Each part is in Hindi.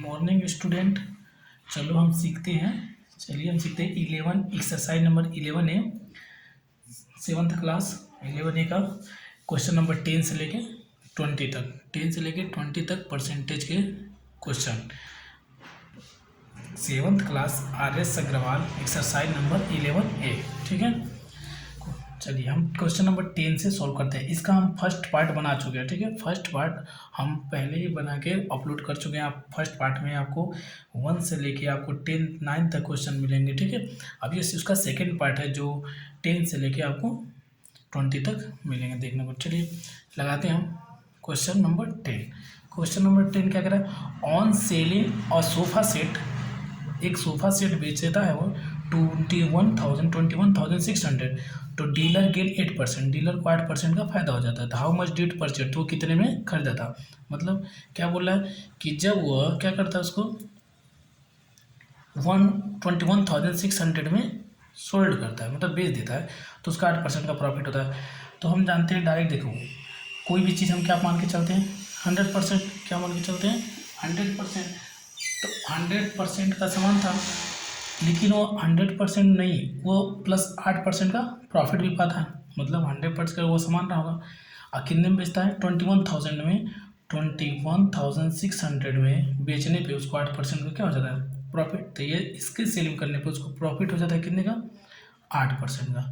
Morning student. चलो हम सीखते हैं। चलिए हम सीखते हैं 11 एक्सरसाइज नंबर 11 है, 7th क्लास 11 का क्वेश्चन नंबर 10 से लेके 20 तक, 10 से लेके 20 तक परसेंटेज के question. 7th class RS Agarwal exercise number 11 है। ठीक है, चलिए हम क्वेश्चन नंबर 10 से सॉल्व करते हैं। इसका हम फर्स्ट पार्ट बना चुके हैं। ठीक है, फर्स्ट पार्ट हम पहले ही बना के अपलोड कर चुके हैं। आप फर्स्ट पार्ट में आपको 1 से लेके आपको 10 9 तक क्वेश्चन मिलेंगे। ठीक है, अब ये उसका सेकेंड पार्ट है जो 10 से लेके आपको 20 तक मिलेंगे देखने को। चलिए लगाते हैं हम क्वेश्चन नंबर 10। क्वेश्चन नंबर 10 क्या कह रहा है? ऑन सेलिंग और सोफ़ा सेट, एक सोफ़ा सेट बेचता है वो 21,600, तो डीलर गेन 8%, डीलर को 8% का फायदा हो जाता है। तो हाउ मच डिड परचेज, तो वो कितने में खरीदा था। मतलब क्या बोल रहा है कि जब वह क्या करता है उसको 21,600 में सोल्ड करता है, मतलब बेच देता है, तो उसका 8% का प्रॉफिट होता है। तो हम जानते हैं डायरेक्ट, देखो कोई भी चीज़ हम क्या मान के चलते हैं 100%, क्या मान के चलते हैं 100%। तो 100% का सामान था, लेकिन वो 100% नहीं, वो प्लस 8% का प्रॉफिट भी पाता है। मतलब 100% का वो सामान रहा होगा और कितने में बेचता है 21,000 में, 21,600 में बेचने पे उसको 8% का क्या हो जाता है प्रॉफिट। तो ये इसके सेलिंग करने पे उसको प्रॉफिट हो जाता है कितने का 8% का।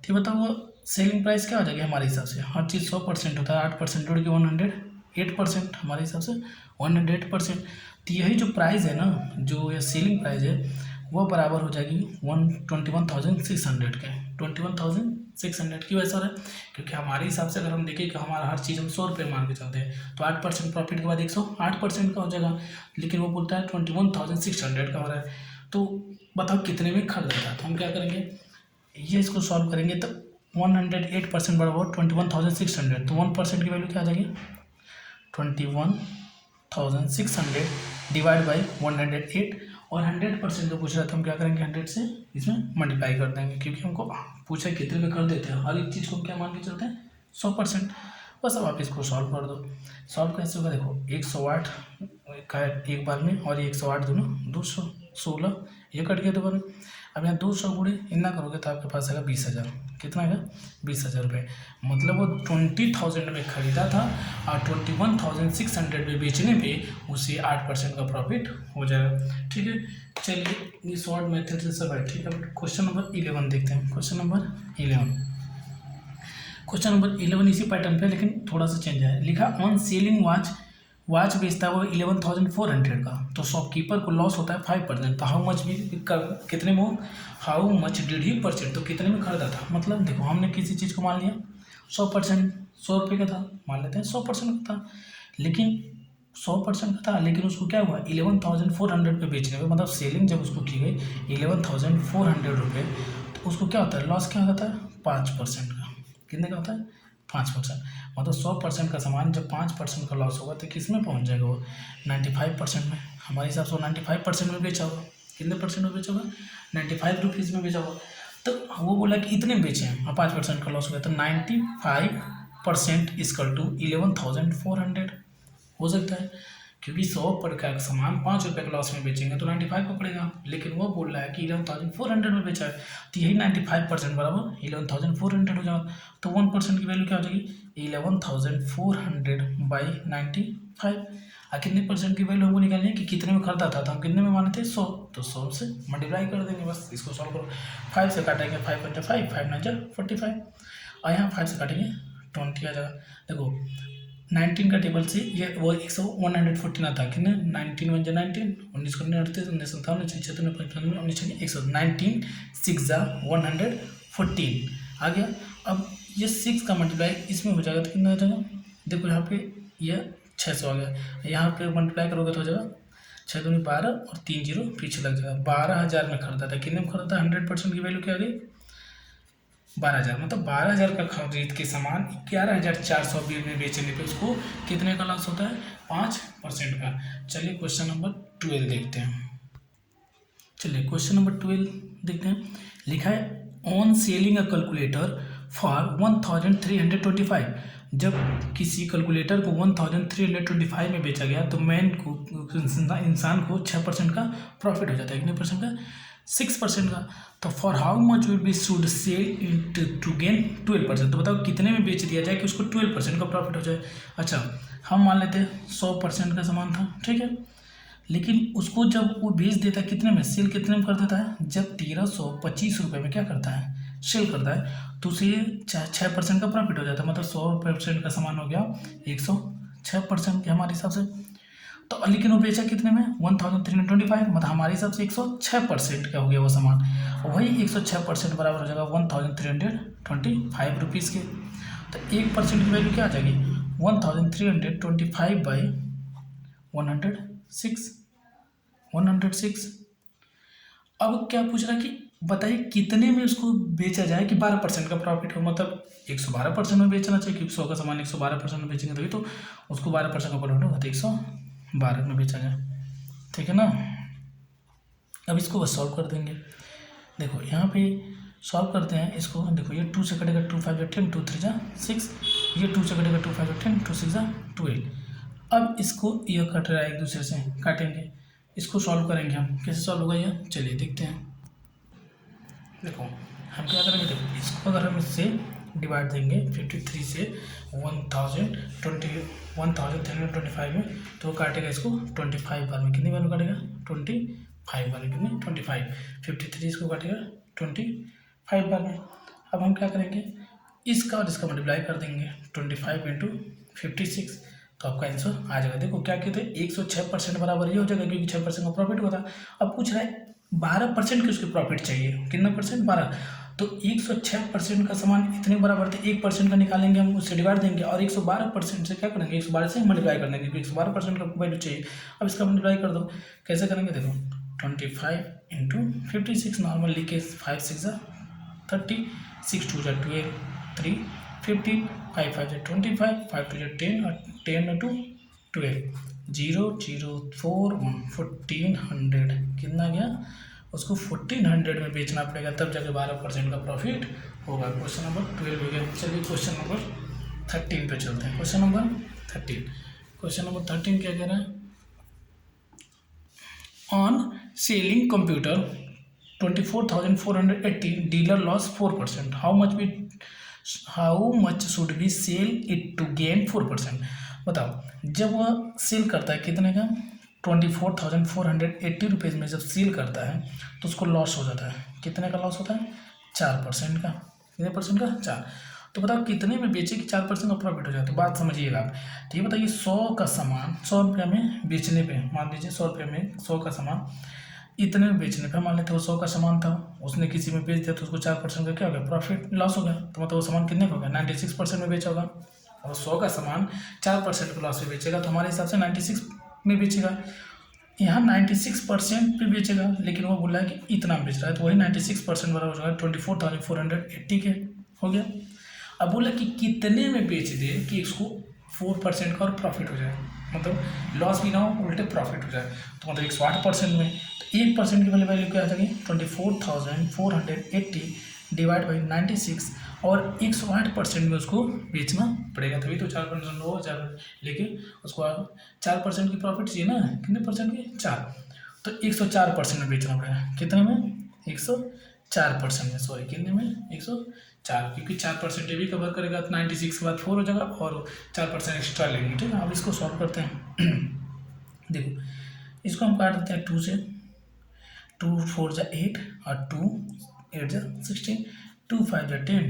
ठीक, बताओ वो सेलिंग प्राइस क्या हो जाएगी हमारे हिसाब से। हर चीज़ 100% होता है, 8% जोड़ के 108%, हमारे हिसाब से 108%। तो यही जो प्राइस है ना, जो ये सेलिंग प्राइस है वो बराबर हो जाएगी 21,600 के। 21,600 की वैसे हो रहा है क्योंकि हमारे हिसाब से अगर हम देखें कि हमारा हर चीज़ हम 100 रुपये मान के चलते हैं तो 8% प्रॉफिट के बाद 108% का हो जाएगा, लेकिन वो बोलता है 21,600 का हो रहा है। तो बताओ कितने में खरीदा था। तो हम क्या करेंगे, ये इसको सॉल्व करेंगे तो 108% बराबर 21,600, तो 1% की वैल्यू क्या आ जाएगी 21,600 डिवाइड बाई 108, और 100% जो पूछ रहा था हम क्या करेंगे 100 से इसमें मल्टीप्लाई कर देंगे, क्योंकि हमको पूछा कितने में कर देते हैं, हर एक चीज़ को हम क्या मान के चलते हैं 100%। बस अब आप इसको सॉल्व कर दो। सॉल्व कैसे होगा, देखो 108 का एक बार में और 108 दोनों 216, ये कट गया दोबारा। अब यहाँ 200 गुणे इतना करोगे तो आपके पास आएगा 20,000। कितना आएगा 20,000 रुपये। मतलब वो 20,000 में खरीदा था और 21,600 में बेचने पे उसे 8% का प्रॉफिट हो जाएगा। ठीक है, चलिए ये शॉर्ट मेथड से सब है। ठीक है, क्वेश्चन नंबर 11 देखते हैं। क्वेश्चन नंबर 11 इसी पैटर्न पे लेकिन थोड़ा सा चेंज है। लिखा ऑन सेलिंग वॉच बेचता है वो 11,400 का, तो शॉपकीपर को लॉस होता है 5%। तो हाउ मच भी कितने में, how much did he purchase, तो कितने में खरीदा था। मतलब देखो हमने किसी चीज़ को मान लिया 100%, 100 रुपये का था, मान लेते हैं 100% का था, लेकिन 100% का था, लेकिन उसको क्या हुआ 11,400 पे बेचने में, मतलब सेलिंग जब उसको की गई 11,400 रुपये, तो उसको क्या होता है लॉस, क्या होता है 5% का। कितने का होता है 5%। मतलब 100% का सामान जब 5% का लॉस होगा तो किस में पहुंच जाएगा वो 95% में। हमारे हिसाब से वो 95% में बेचा होगा। कितने परसेंट में बेचा होगा 95 रुपीज़ में बेचा होगा। तो वो बोला कि इतने में बेचे हैं और 5% का लॉस हो गया, तो 95% इक्वल टू 11,400 हो सकता है, क्योंकि 100 पर का सामान 5 रुपये के लॉस में बेचेंगे तो 95 का पड़ेगा, लेकिन वो बोल रहा है कि 11,400 में बेचा है, तो यही 95% बराबर 11,400 हो जाएगा। तो 1% की वैल्यू क्या हो जाएगी 11,400 बाई 95। और कितने परसेंट की वैल्यू हमको निकालनी है कि कितने में खरीदा था, तो हम कितने में माने थे 100, तो 100 से मल्टीप्लाई कर देंगे। बस इसको सॉल्व करो, 5 से काटेंगे 5 × 5, 5 9 45, और यहाँ 5 से काटेंगे 20 आ जाएगा। देखो 19 का टेबल से ये वो 114 आता है, कितने 19 × 19, 19 को 38, 19 57, 56, 55, 19 119, 6 × 114 आ गया। अब ये 6 का मल्टीप्लाई इसमें हो जाएगा तो कितना आ जाएगा, देखो यहाँ पे ये 600 आ गया, यहाँ पे मल्टीप्लाई करोगे तो हो जाएगा 6 दूनी 12 और 3 जीरो पीछे लग जाएगा। 12,000 में खरीदा था, कितने में खरीदा था 100% की वैल्यू क्या आ गई 12,000। मतलब 12,000 का खरीद के सामान 11,420 में बेचने पे उसको कितने का लॉस होता है 5% का। चलिए क्वेश्चन नंबर 12 देखते हैं। चलिए क्वेश्चन नंबर 12 देखते हैं। लिखा है on selling a calculator for 1,325, जब किसी कैलकुलेटर को 1325 में बेचा गया तो मैन को इंसान को 6% का प्रॉफिट हो जाता है। कितने परसेंट का? 6% का। तो for how much will be should sell it to gain 12%। तो बताओ कितने में बेच दिया जाए कि उसको 12% का प्रॉफिट हो जाए। अच्छा, हम मान लेते हैं 100% का सामान था, ठीक है, लेकिन उसको जब वो बेच देता है कितने में, सेल कितने में कर देता है, जब 1325 रुपये में क्या करता है, सेल करता है, तो उसे 6% का प्रॉफिट हो जाता है। मतलब 100% का सामान हो गया 106% के हमारे हिसाब से। तो लेकिन वो बेचा कितने में, 1325, मतलब हमारे हिसाब से 106% का हो गया वो सामान। वही 106% बराबर हो जाएगा 1325 रुपीज़ के। तो 1% की वैल्यू क्या आ जाएगी, 1325/106। 106। अब क्या पूछ रहा है कि बताइए कितने में उसको बेचा जाए कि 12% का प्रॉफिट हो। मतलब 112% में बेचना चाहिए, क्योंकि 100 का सामान 112% में बेचेंगे तभी तो उसको 12% का प्रॉफिट होगा, तो 112 में बेचा जाए, ठीक है ना। अब इसको बस सॉल्व कर देंगे। देखो यहाँ पे सॉल्व करते हैं इसको। देखो ये 2 से कटेगा 2 5 10, 2 3 6, ये 2 से कटेगा 2 5 10, 2 6 12। अब इसको ये कट रहा है, एक दूसरे से काटेंगे, इसको सॉल्व करेंगे हम। कैसे सॉल्व होगा ये, चलिए देखते हैं। देखो हम क्या करेंगे, देखो इसको अगर हम इससे डिवाइड देंगे 53 से 1325 में, तो वो काटेगा इसको 25 बार में। कितनी बार में काटेगा, 25 बार में। कितनी, 25। 53 इसको काटेगा 25 बार में। अब हम क्या करेंगे, इसका और इसका मल्टीप्लाई कर देंगे 25 इंटू 56, तो आपका आंसर आ जाएगा। देखो क्या कहते हैं, 106% बराबर ये हो जाएगा, क्योंकि 6% का प्रॉफिट होता है। अब पूछ रहा है 12% की उसकी प्रॉफिट चाहिए, कितना परसेंट, 12। तो 106% का सामान इतने बराबर थे, 1% का निकालेंगे हम, उससे डिवाइड देंगे, और 112% से क्या करेंगे, 112 से मल्टीप्लाई कर देंगे, क्योंकि 112% का वैल्यू चाहिए। अब इसका मल्टीप्लाई कर दो, कैसे करेंगे, देखो 25 इंटू 56 नॉर्मल लिख के, 5 6 30, 6 2 12, 3 15, 5 5 25, 5 2 10, और 10 2 12, 0 0 4 1 1400। कितना गया, उसको 1400 में बेचना पड़ेगा, तब जाके 12% का प्रॉफिट होगा। क्वेश्चन नंबर 12 हो गया। चलिए क्वेश्चन नंबर 13 पे चलते हैं। क्वेश्चन नंबर 13 क्या कह रहा है, on selling computer 24,480 dealer loss 4%, how much should be sell it to gain 4%। बताओ जब वह सेल करता है कितने का, 24,480 रुपीज़ में जब सेल करता है तो उसको लॉस हो जाता है। कितने का लॉस होता है, 4% का। कितने परसेंट का, 4। तो बताओ कितने में बेचे कि 4% का प्रॉफिट हो जाए। तो बात समझिएगा आप। तो ये बताइए 100 का सामान 100 रुपये में बेचने पे, मान लीजिए 100 रुपये में 100 का सामान इतने में बेचने पे, मान लेते वो 100 का सामान था, उसने किसी में बेच दिया तो उसको 4% का क्या हो गया, प्रॉफिट, लॉस हो गया। तो मतलब वो सामान कितने का हो गया, 96% में बेचा होगा। और 100 का सामान 4% का लॉस में बेचेगा, तो हमारे हिसाब से 96 में बेचेगा। यहाँ 96% पे बेचेगा, लेकिन वो बोला है कि इतना बेच रहा है, तो वही 96% बराबर हो जाएगा 24,480 के, हो गया। अब बोला कि कितने में बेच दे कि इसको 4% का और प्रॉफिट हो जाए, मतलब लॉस भी ना हो, उल्टे प्रॉफिट हो जाए। तो मतलब 108% में, तो 1% की वैल्यू क्या आ जाएगी, 24,480 डिवाइड बाई 96, और 108% में उसको बेचना पड़ेगा, तभी तो 4% हो, 4, लेकिन उसको 4% की प्रॉफिट चाहिए ना, कितने परसेंट की, 4। तो 104% में बेचना पड़ेगा। कितने में, 104% में, सॉरी कितने में, 104, क्योंकि 4% ये भी कवर करेगा, तो 96 के बाद 4 हो जाएगा, और 4% एक्स्ट्रा लेंगे, ठीक है। अब इसको सॉल्व करते हैं। देखो इसको हम काट देते हैं 2 से, 2 4 जा 8, और 2 8 जा 16, 2 5 जा 10,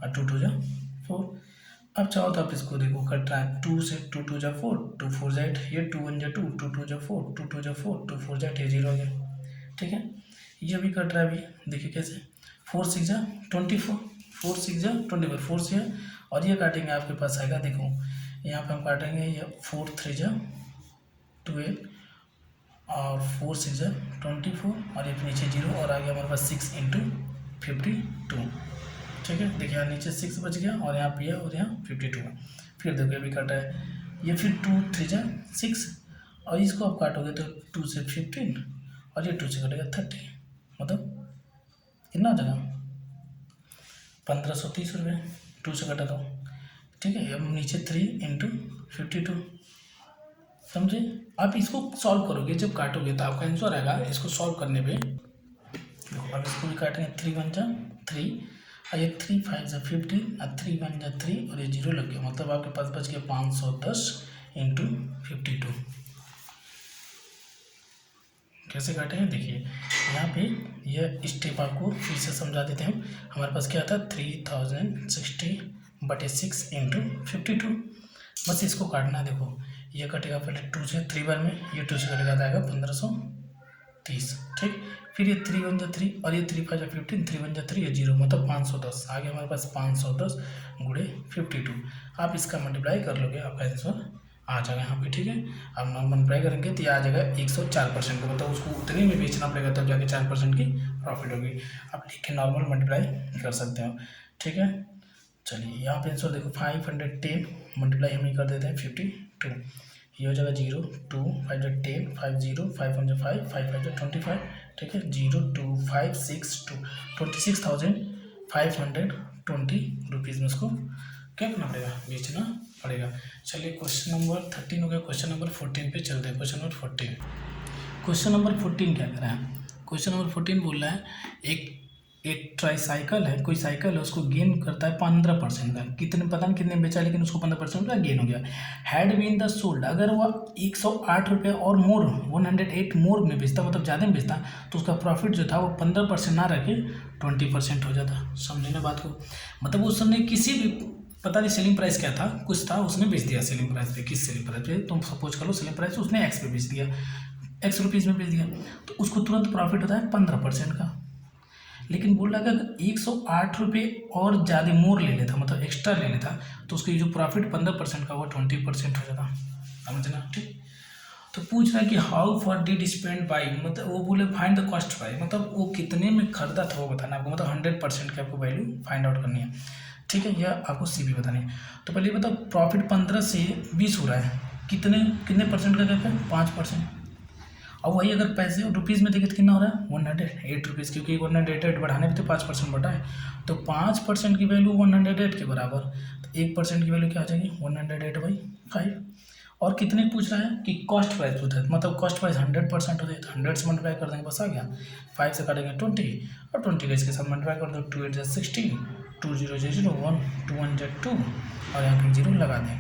और 2 2 जा 4। अब चाहो तो आप इसको देखो कट रहा है, 2 से 2 2 जा 4, 2 4 जा 8, ये 2 1 जा 2, 2 2 जा 4, 2 2 जा 4, 2 4 जा 8, ये 0 हो गया, ठीक है। ये भी कट रहा है अभी, देखिए कैसे, 4 6 जा 24, 4 6 जा 24, 4 से है, और ये काटेंगे आपके पास आएगा, देखो यहाँ पे हम काटेंगे, ये 4 3 जा 12, और 4 6 जा 24, और ये नीचे 0, और आ गया हमारे पास 6 इंटू 52, ठीक है। देखिए यहाँ नीचे 6 बच गया, और यहाँ पे है, और यहाँ 52 है। फिर देखो अभी कटा है, ये फिर 2 3 जा 6, और इसको आप काटोगे तो 2 से 15, और ये 2 से कटेगा 30, मतलब कितना हो जाएगा, 1530 रुपये, 2 से कटा दो, ठीक है। अब नीचे 3 इंटू 52, समझे। आप इसको सॉल्व करोगे, जब काटोगे तो आपका आंसर आएगा। इसको सॉल्व करने पे देखो, अब इसको भी काटेंगे, 3 1 जा 3 और ये 3 5 जा 15 और 3 1 जा 3 और ये 0 लग गया, मतलब आपके पास बच गया 510 इंटू 52। कैसे काटेंगे देखिए, यहाँ पे यह स्टेप आपको फिर से समझा देते हैं। हमारे पास क्या था, 3060/6 इंटू 52। बस इसको काटना है। देखो ये कटेगा पहले 2 से 3 बार में, ये 2 से कटेगा तो आएगा 1530, ठीक। फिर ये 3 1 जा 3 और ये 3 5 जा 15, 3 1 जा 3, ये 0, मतलब 510 आ गया हमारे पास। 510 गुणे 52 आप इसका मल्टीप्लाई कर लोगे, आपका आंसर आ जाएगा यहाँ पे, ठीक है। अब मल्टीप्लाई करेंगे तो ये आ जाएगा 104% का, मतलब उसको उतने में बेचना पड़ेगा तब जाके 4% की प्रॉफिट होगी। आप लिख के नॉर्मल मल्टीप्लाई कर सकते हो, ठीक है। चलिए यहाँ पे आंसर देखो, 510 मल्टीप्लाई हम ही कर देते हैं 52, ये हो जाएगा 0 2 5 10 5 0 5 1 5 5 5 25, ठीक है। 0 2 5 6 2 26,520 रुपीज़ में उसको क्या करना पड़ेगा, बेचना पड़ेगा। चलिए क्वेश्चन नंबर 13 हो गया। क्वेश्चन नंबर 14 पे चलते हैं। क्वेश्चन नंबर 14, क्वेश्चन नंबर 14 क्या कर रहा है। क्वेश्चन नंबर 14 बोल रहा है एक ट्राईसाइकिल है, कोई साइकिल है, उसको गेन करता है 15% का। कितने पता नहीं कितने बेचा, लेकिन उसको 15% का गेन हो गया। हैड बीन द सोल्ड, अगर वह 108 रुपये और मोर 108 मोर में बेचता, मतलब ज़्यादा में बेचता, तो उसका प्रॉफिट जो था वो 15% ना रखे 20% हो जाता। समझे ना बात को, मतलब उस समय किसी भी पता नहीं सेलिंग प्राइस क्या था, कुछ था, उसने बेच दिया सेलिंग प्राइस पे। किस सेलिंग प्राइस पे, तुम सपोज कर लो सेलिंग प्राइस उसने एक्स पे बेच दिया, एक्स रुपीज़ में बेच दिया, तो उसको तुरंत प्रॉफिट होता है 15% का। लेकिन बोल रहा है अगर 108 रुपये और ज़्यादा मोर ले लेता, मतलब एक्स्ट्रा ले लेता, तो उसकी जो प्रॉफिट 15% का वो 20% हो जाता। समझना, ठीक। तो पूछ रहा है कि how for did spend by, मतलब वो बोले फाइंड द कॉस्ट प्राइस, मतलब वो कितने में खरीदा था वो बताना आपको, मतलब 100% की आपको वैल्यू फाइंड आउट करनी है, ठीक है। यह आपको सी भी बतानी है। तो पहले बताओ प्रॉफिट 15 से 20 हो रहा है, कितने परसेंट का गैप है, 5%। और वही अगर पैसे रुपीज़ में देखें तो कितना हो रहा है, 108 रुपीज़, क्योंकि 108 बढ़ाने पे तो 5% बढ़ा है, तो 5% की वैल्यू 108 के बराबर, तो 1% की वैल्यू क्या आ जाएगी, 108/5। और कितने पूछ रहा है कि कॉस्ट प्राइस पूछा है, मतलब कॉस्ट प्राइस 100% हो जाए तो 100 से मल्टीप्लाई कर देंगे, बस आ गया। 5 से काटेंगे 20 और 20 का इसके साथ मल्टीप्लाई कर दो, 2 8 16, 2 0 0 1 2 1 2 और यहाँ पे 0 लगा दें,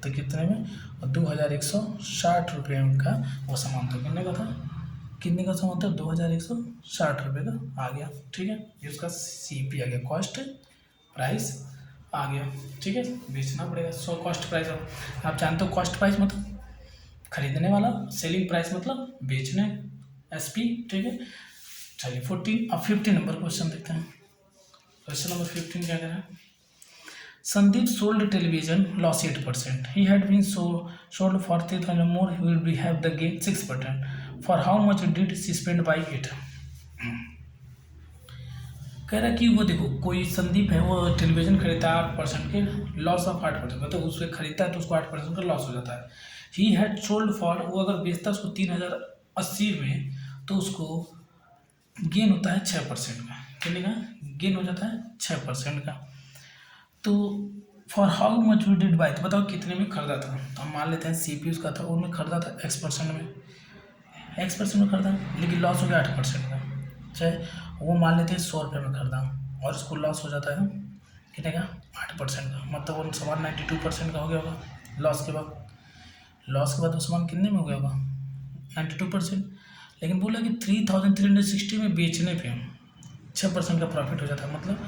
तो कितने में, 2160 रुपये का वो सामान था। कितने का था, कितने का सामान था, 2160 रुपये का आ गया, ठीक है। ये उसका CP आ गया, कॉस्ट प्राइस आ गया, ठीक है। बेचना पड़ेगा, सो कॉस्ट प्राइस। आप जानते हो कॉस्ट प्राइस मतलब खरीदने वाला, सेलिंग प्राइस मतलब बेचने, SP, ठीक है। चलिए 14 अब 15 नंबर क्वेश्चन देखते हैं। क्वेश्चन नंबर 15 क्या कह रहा है, Sandeep sold television, lost 8%. He had been sold for 3,000 more. He will be have the gain 6%. For how much did she spend by it? कह रहा है कि वो देखो कोई संदीप है, वो टेलीविजन खरीदता है 8% के, लॉस ऑफ 8%, मतलब उससे खरीदता है तो उसको 8% का लॉस हो जाता है। ही हैड सोल्ड फॉर, वो अगर बेचता है उसको 3080 में, तो उसको गेन होता है 6% का। कितने का गेन हो जाता है, 6% का। तो for how much we did buy, तो बताओ कितने में खरीदा था। तो हम मान लेते हैं CP उसका था, उनमें खरीदा था X% में, X% में खरीदा, लेकिन लॉस हो गया 8% का। चाहे वो मान लेते हैं 100 रुपये में खरीदा और उसको लॉस हो जाता है कितने का, 8% का, मतलब वो सामान 92% का हो गया होगा लॉस के बाद। लॉस के बाद वो सामान कितने में हो गया होगा, 92%। लेकिन बोला कि 3360 में बेचने पे 6% का प्रॉफिट हो जाता है, मतलब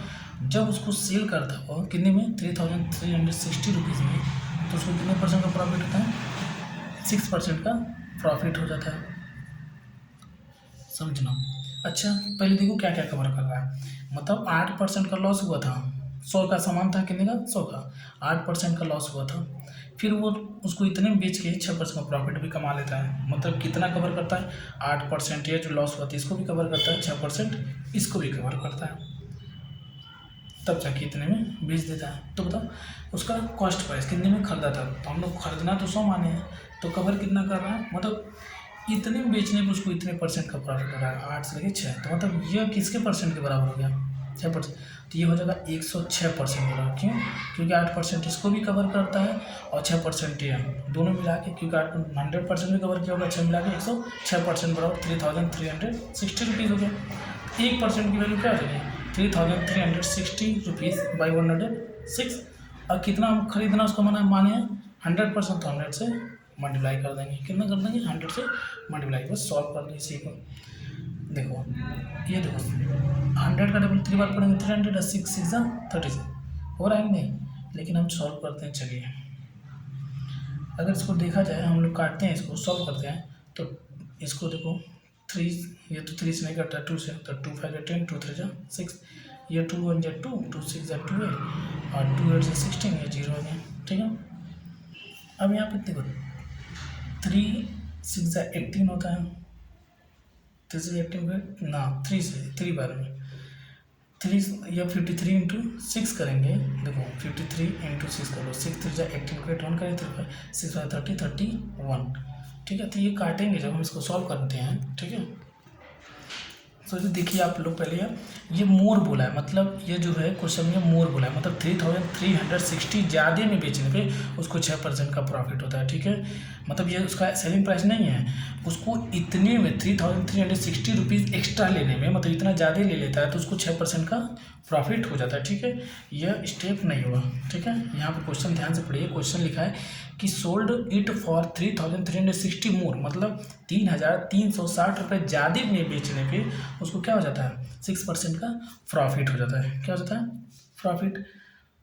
जब उसको सेल करता है वो कितने में, 3360 रुपीज़ में, तो उसको कितने % का प्रॉफिट होता है, 6% का प्रॉफिट हो जाता है। समझना। अच्छा पहले देखो क्या क्या कवर कर रहा है, मतलब 8% का लॉस हुआ था, 100 का सामान था, कितने का, 100 का, 8% का लॉस हुआ था। फिर वो उसको इतने में बेच के 6% का प्रॉफिट भी कमा लेता है, मतलब कितना कवर करता है, 8% ये जो लॉस हुआ था इसको भी कवर करता है, 6% इसको भी कवर करता है, तब जाके इतने में बेच देता है। तो बताओ उसका कॉस्ट प्राइस कितने में खरीदा था, तो हम लोग खरीदना तो 100 माने हैं, तो कवर कितना कर रहा है, मतलब इतने में बेचने पर उसको इतने % का प्रॉफिट हो रहा है, 8 से लेके 6, तो मतलब यह किसके % के बराबर हो गया, 6%, तो ये हो जाएगा 106% बोला। क्यों? क्योंकि 8% इसको भी कवर करता है और 6% ये दोनों मिला के, क्योंकि 100% भी कवर किया होगा, 6 मिला के 106% बराबर 3360 रुपीज़ हो गया। 1% की वैल्यू क्या हो जाएगी? 3360 रुपीज़ बाई 106। और कितना हम खरीदना उसको माने हैं 100%, तो 100 से मल्टीप्लाई कर देंगे। कितना कर देंगे? 100 से मल्टीप्लाई। बस सॉल्व कर लीजिए इसी को। देखो ये देखो 100 का डबल 3 बार पढ़ेंगे 300 और 6 6 36 हो रहा है कि नहीं? लेकिन हम सॉल्व करते हैं। चलिए अगर इसको देखा जाए, हम लोग काटते हैं, इसको सॉल्व करते हैं, तो इसको देखो 3, ये तो 3 से नहीं कटता, 2 से, तो 2 5 10, 2 3 6, ये 2 1 2, 2 6 12 और 2 8 16, ये 0 हो गया। ठीक है, अब यहाँ पे देखो 3 6 18 होता है, 3 से 18 ना 3 से 3 बार में 3 या 53 इंटू 6 करेंगे। देखो 53 इंटू 6 कर लो, 6 3 जा 18 को 1 करें, 6 30 31। ठीक है, तो ये काटेंगे जब हम इसको सॉल्व करते हैं। ठीक है, तो देखिए आप लोग पहले ये मोर बोला है, मतलब ये जो है क्वेश्चन में मोर बोला है, मतलब 3360 ज़्यादा में बेचने पे उसको 6% का प्रॉफिट होता है। ठीक है, मतलब ये उसका सेलिंग प्राइस नहीं है, उसको इतने में 3360 रुपीज़ एक्स्ट्रा लेने में, मतलब इतना ज़्यादा ले लेता है तो उसको 6% का प्रॉफिट हो जाता है। ठीक है, यह स्टेप नहीं हुआ। ठीक है, यहाँ पर क्वेश्चन ध्यान से पढ़िए। क्वेश्चन लिखा है कि सोल्ड इट फॉर 3360 मोर, मतलब 3360 रुपये ज़्यादा में बेचने पे उसको क्या हो जाता है? 6% का प्रॉफिट हो जाता है। क्या हो जाता है? प्रॉफिट।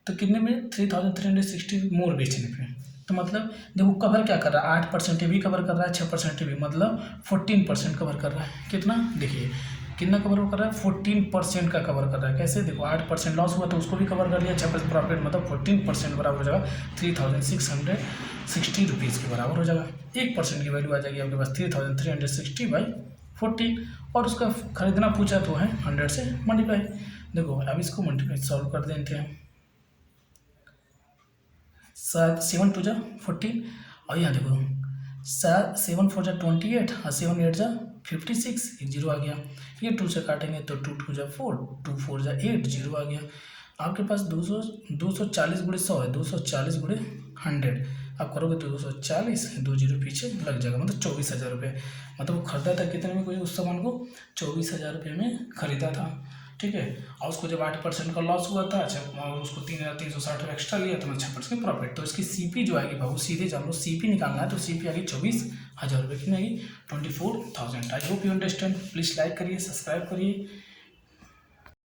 तो कितने में? 3360 मोर बेचने पे। तो मतलब देखो कवर क्या कर रहा है? 8% भी कवर कर रहा है, 6% भी, मतलब 14% कवर कर रहा है। कितना? देखिए कितना कवर कर रहा है? 14% का कवर कर रहा है। कैसे? देखो 8% लॉस हुआ तो उसको भी कवर कर लिया, 6% प्रॉफिट, मतलब 14% बराबर हो जाएगा 3660 रुपीज़ के बराबर हो जाएगा। 1% की वैल्यू आ जाएगी आपके पास 3360 बाई 14, और उसका खरीदना पूछा तो है 100 से मल्टीप्लाई। देखो अब इसको मल्टीप्लाई सॉल्व कर देते हैं। 7 2 14, और यहाँ देखो 7 4 28 और 7 8 56, 0 आ गया। ये 2 से काटेंगे तो 2 2 4, 2 4 8, 0 आ गया। आपके पास 240 गुणे 100 है, 240 गुणे 100 आप करोगे तो 240, 2 0 पीछे लग जाएगा, मतलब 24,000 रुपये। मतलब वो खरीदा था कितने में? कोई उस सामान को 24,000 रुपये में खरीदा था। ठीक है, और उसको जब 8% का लॉस हुआ था, अच्छा, और उसको 3360 एक्स्ट्रा लिया तो मैं 6% प्रॉफिट। तो इसकी सीपी जो आएगी बाबू, सीधे जब हम सीपी निकालना है तो सीपी आएगी 24,000 रुपये की, नहीं 24,000। I hope you understand. Please like करिए, सब्सक्राइब करिए।